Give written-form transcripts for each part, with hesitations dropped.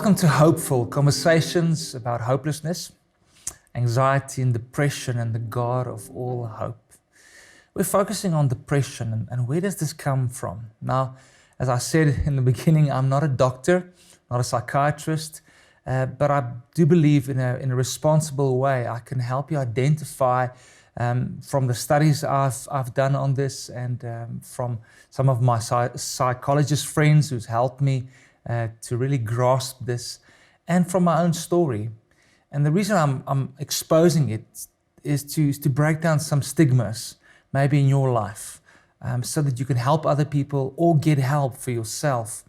Welcome to Hopeful Conversations about hopelessness, anxiety and depression and the God of all hope. We're focusing on depression and where does this come from? Now, as I said in the beginning, I'm not a doctor, not a psychiatrist, but I do believe in a responsible way I can help you identify from the studies I've done on this and from some of my psychologist friends who's helped me to really grasp this, and from my own story. And the reason I'm exposing it is to break down some stigmas, maybe in your life, so that you can help other people or get help for yourself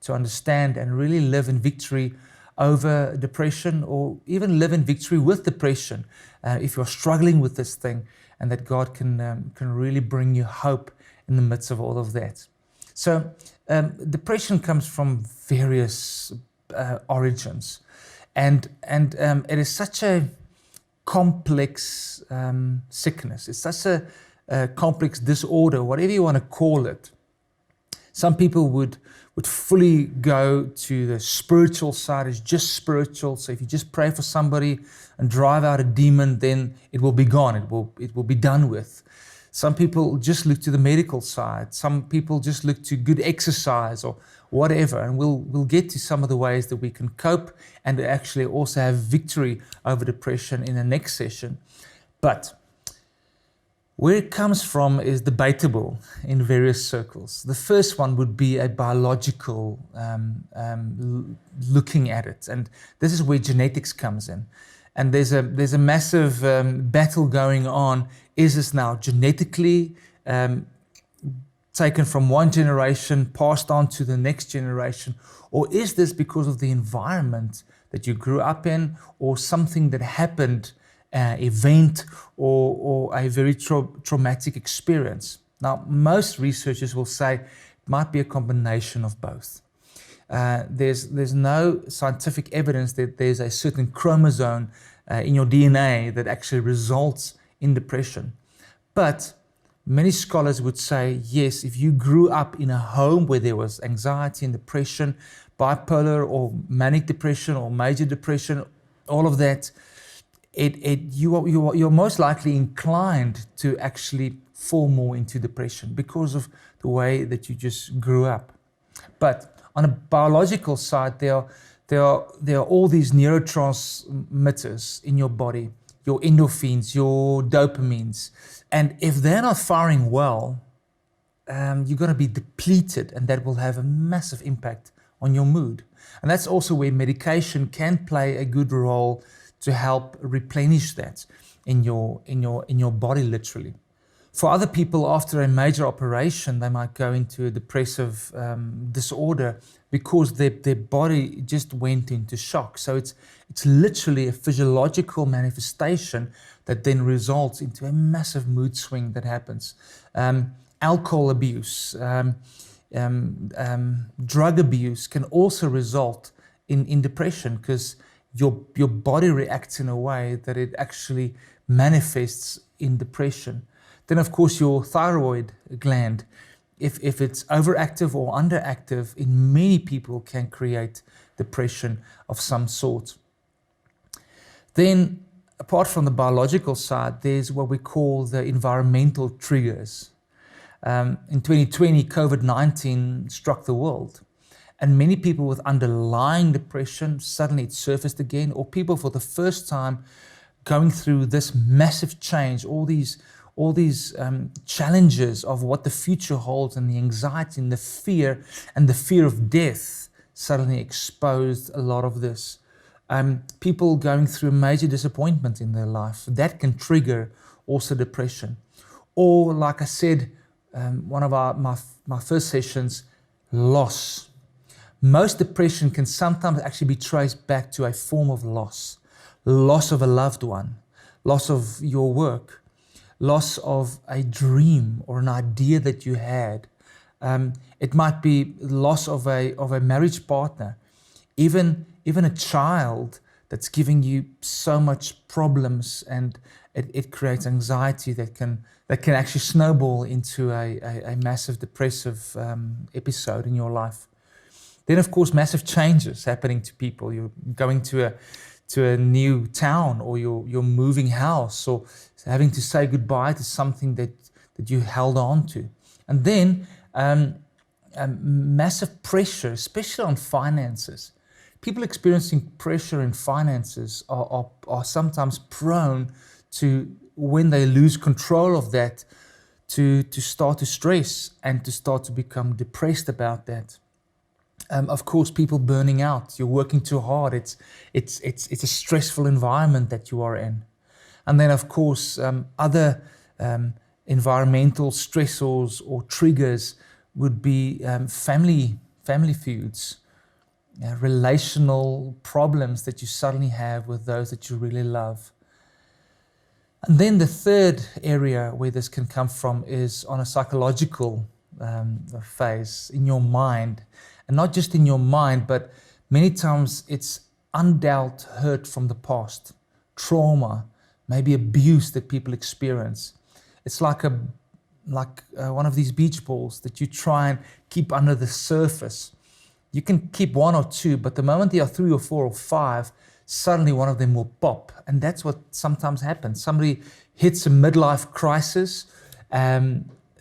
to understand and really live in victory over depression, or even live in victory with depression if you're struggling with this thing, and that God can really bring you hope in the midst of all of that. So depression comes from various origins, and it is such a complex sickness. It's such a complex disorder, whatever you want to call it. Some people would fully go to the spiritual side as just spiritual. So if you just pray for somebody and drive out a demon, then it will be gone. It will be done with. Some people just look to the medical side. Some people just look to good exercise or whatever. And we'll get to some of the ways that we can cope and actually also have victory over depression in the next session. But where it comes from is debatable in various circles. The first one would be a biological looking at it. And this is where genetics comes in. And there's a massive battle going on. Is this now genetically taken from one generation, passed on to the next generation? Or is this because of the environment that you grew up in, or something that happened, event, or a very traumatic experience? Now, most researchers will say it might be a combination of both. There's no scientific evidence that there's a certain chromosome in your DNA that actually results in depression. But many scholars would say, yes, if you grew up in a home where there was anxiety and depression, bipolar or manic depression or major depression, all of that, you're most likely inclined to actually fall more into depression because of the way that you just grew up. But on a biological side, there are all these neurotransmitters in your body, your endorphins, your dopamines. And if they're not firing well, you're going to be depleted, and that will have a massive impact on your mood. And that's also where medication can play a good role to help replenish that in your body, literally. For other people, after a major operation, they might go into a depressive disorder because their body just went into shock. So it's literally a physiological manifestation that then results into a massive mood swing that happens. Alcohol abuse, drug abuse can also result in depression, because your body reacts in a way that it actually manifests in depression. Then, of course, your thyroid gland, if it's overactive or underactive, in many people can create depression of some sort. Then, apart from the biological side, there's what we call the environmental triggers. In 2020, COVID-19 struck the world. And many people with underlying depression, suddenly it surfaced again, or people for the first time going through this massive change, all these challenges of what the future holds, and the anxiety and the fear of death suddenly exposed a lot of this. People going through major disappointment in their life, that can trigger also depression. Or, like I said, one of my first sessions, loss. Most depression can sometimes actually be traced back to a form of loss of a loved one, loss of your work, loss of a dream or an idea that you had. It might be loss of a marriage partner, even a child that's giving you so much problems, and it creates anxiety that can actually snowball into a massive depressive episode in your life. Then, of course, massive changes happening to people. You're going to a new town, or you're moving house, or having to say goodbye to something that you held on to. And then massive pressure, especially on finances. People experiencing pressure in finances are sometimes prone to, when they lose control of that, to start to stress and to start to become depressed about that. Of course, people burning out. You're working too hard. It's a stressful environment that you are in. And then, of course, other environmental stressors or triggers would be family feuds, relational problems that you suddenly have with those that you really love. And then the third area where this can come from is on a psychological phase in your mind. And not just in your mind, but many times it's undealt hurt from the past, trauma, maybe abuse that people experience. It's like one of these beach balls that you try and keep under the surface. You can keep one or two, but the moment there are 3 or 4 or 5, suddenly one of them will pop. And that's what sometimes happens. Somebody hits a midlife crisis.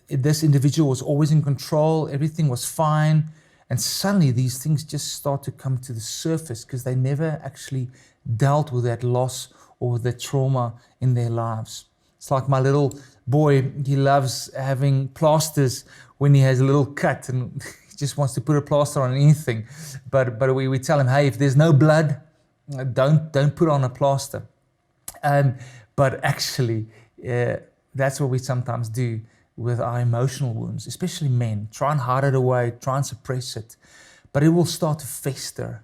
This individual was always in control. Everything was fine. And suddenly these things just start to come to the surface because they never actually dealt with that loss or with that trauma in their lives. It's like my little boy, he loves having plasters when he has a little cut and he just wants to put a plaster on anything. But we tell him, hey, if there's no blood, don't put on a plaster. But actually, that's what we sometimes do with our emotional wounds, especially men. Try and hide it away, try and suppress it. But it will start to fester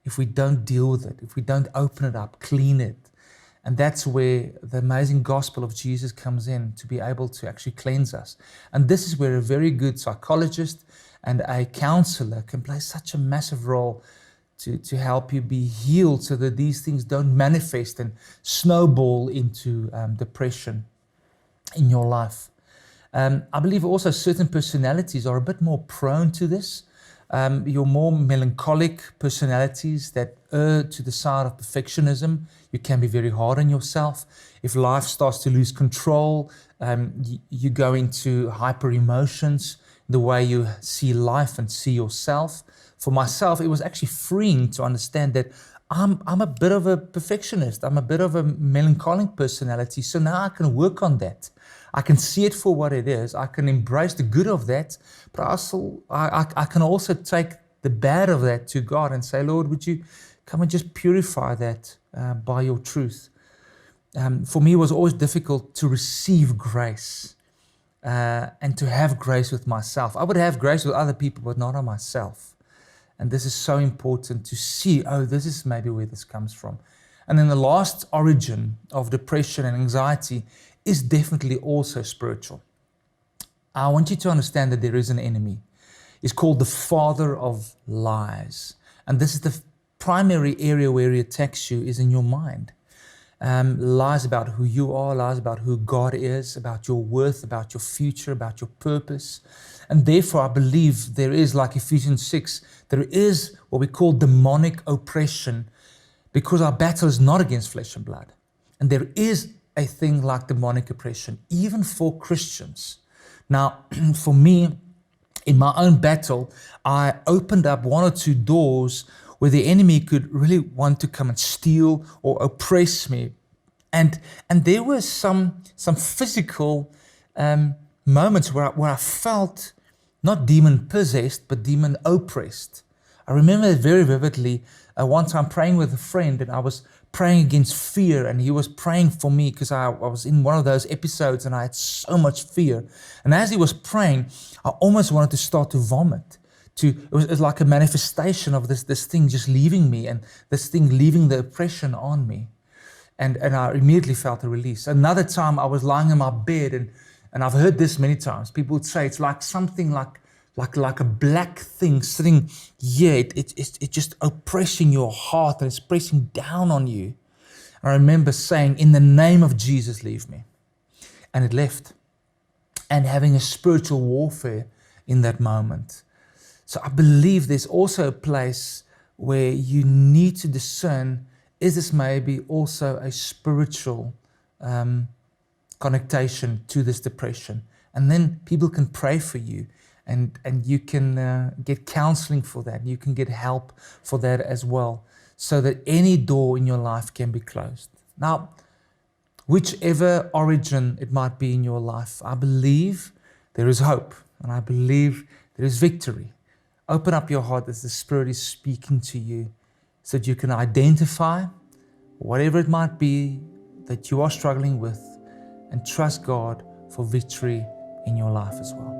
if we don't deal with it, if we don't open it up, clean it. And that's where the amazing gospel of Jesus comes in, to be able to actually cleanse us. And this is where a very good psychologist and a counselor can play such a massive role to help you be healed, so that these things don't manifest and snowball into depression in your life. I believe also certain personalities are a bit more prone to this. Your more melancholic personalities that err to the side of perfectionism, you can be very hard on yourself. If life starts to lose control, you go into hyper emotions, the way you see life and see yourself. For myself, it was actually freeing to understand that I'm a bit of a perfectionist. I'm a bit of a melancholic personality. So now I can work on that. I can see it for what it is. I can embrace the good of that, but I can also take the bad of that to God and say, Lord, would you come and just purify that by your truth? For me, it was always difficult to receive grace and to have grace with myself. I would have grace with other people, but not on myself. And this is so important to see, this is maybe where this comes from. And then the last origin of depression and anxiety is definitely also spiritual. I want you to understand that there is an enemy. It's called the father of lies. And this is the primary area where he attacks you, is in your mind. Lies about who you are, lies about who God is, about your worth, about your future, about your purpose. And therefore, I believe there is, like Ephesians 6, there is what we call demonic oppression, because our battle is not against flesh and blood. And there is a thing like demonic oppression, even for Christians. Now, for me, in my own battle, I opened up 1 or 2 doors where the enemy could really want to come and steal or oppress me. And there were some physical moments where I felt not demon possessed, but demon oppressed. I remember it very vividly. One time praying with a friend, and I was praying against fear, and he was praying for me because I was in one of those episodes and I had so much fear. And as he was praying, I almost wanted to start to vomit. It was like a manifestation of this thing just leaving me, and this thing leaving the oppression on me. And I immediately felt a release. Another time I was lying in my bed, and I've heard this many times. People would say it's like something like a black thing sitting here. It's just oppressing your heart, and it's pressing down on you. I remember saying, in the name of Jesus, leave me. And it left. And having a spiritual warfare in that moment. So I believe there's also a place where you need to discern, is this maybe also a spiritual connotation to this depression? And then people can pray for you, and you can get counseling for that. You can get help for that as well, so that any door in your life can be closed. Now, whichever origin it might be in your life, I believe there is hope, and I believe there is victory. Open up your heart as the Spirit is speaking to you, so that you can identify whatever it might be that you are struggling with, and trust God for victory in your life as well.